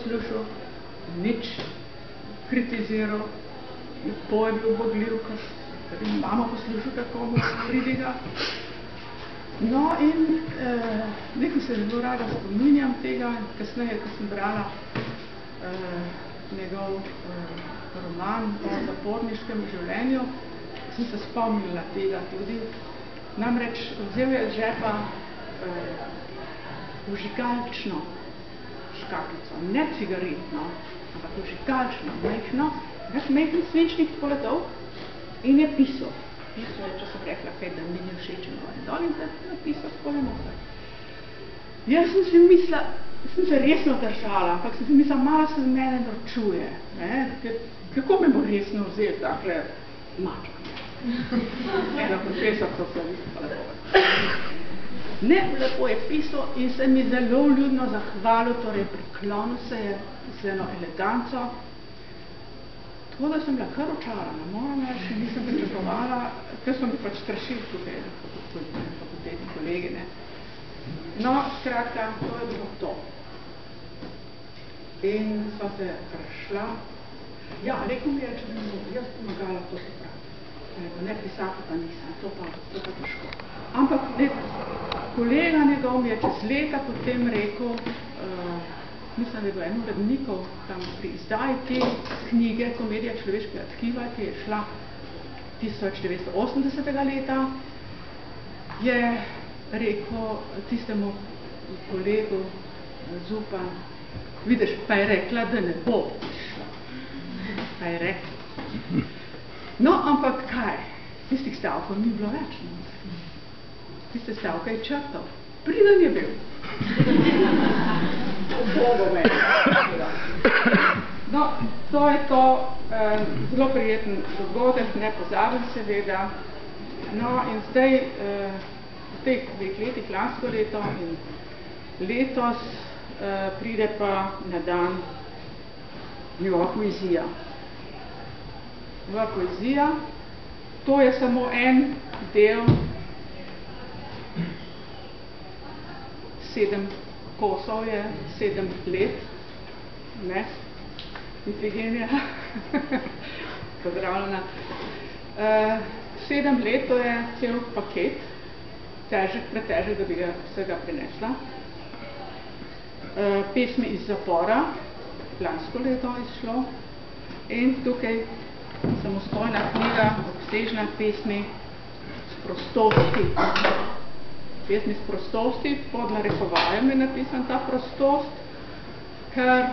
poslušal, nič kritiziral, lepo je bil bogljiv, ker imamo poslušal, kako mu pridiga. No in nekaj se zelo rada spominjam tega, kasneje, ko sem brala njegov roman o zaporniškem življenju, sem se spomnila tega tudi. Namreč vzel je z žepa vžigalčno škatlico, ne cigaretno, ampak vžigalčno, majhen svinčnik tako letov in je pisal. Pisal je, če sem rekla, kaj da mi ni všečen dol in se napisal tako le noter. Jaz sem si mislila, sem se resno držala, ampak sem si mislila, malo se z mene norčuje. Kako me bo resno vzeti takle mačka? Ena profesor socialist, pa lepo. Ne, lepo je pisal in se mi zelo ljudno zahvalil, torej priklonil se je z eno eleganco. Tako da sem bila kar očarana, moram reči, nisem pričakovala, ker smo mi pač strašili tukaj na fakulteti kolegi, ne. No, skratka, to je bilo to. In sva se prešla. Ja, rekel mi je, če bi mu jaz pomagala to se pravi. Ne pisati pa nisem, to pa težko. Ampak kolega njegov mi je čez leta potem rekel, mislim, da je bil en urednikov tam pri izdaji te knjige Komedija človeškega tkiva, ki je šla 1980. leta, je rekel tistemu kolegu Zupan, vidiš, pa je rekla, da ne bo prišla. Pa je rekla. No, ampak kaj? Tistih stavkov ni bilo več. Tiste stavke je črtal. Priden je bil. No, to je to zelo prijeten dogodek, nepozaben seveda. No, in zdaj v teh dveh letih, lansko leto in letos, pride pa na dan njegova poezija. Njegova poezija, to je samo en del 7 kosov je, 7 let, ne, Ifigenija, pozdravljena. 7 let, to je cel paket, pretežek, da bi ga vsega prinesla. Pesmi iz zapora, lansko leto izšlo, in tukaj samostojna knjiga, obsežna pesmi s prostosti. Pesmi s prostosti, pod narekovajem je napisan ta prostost, ker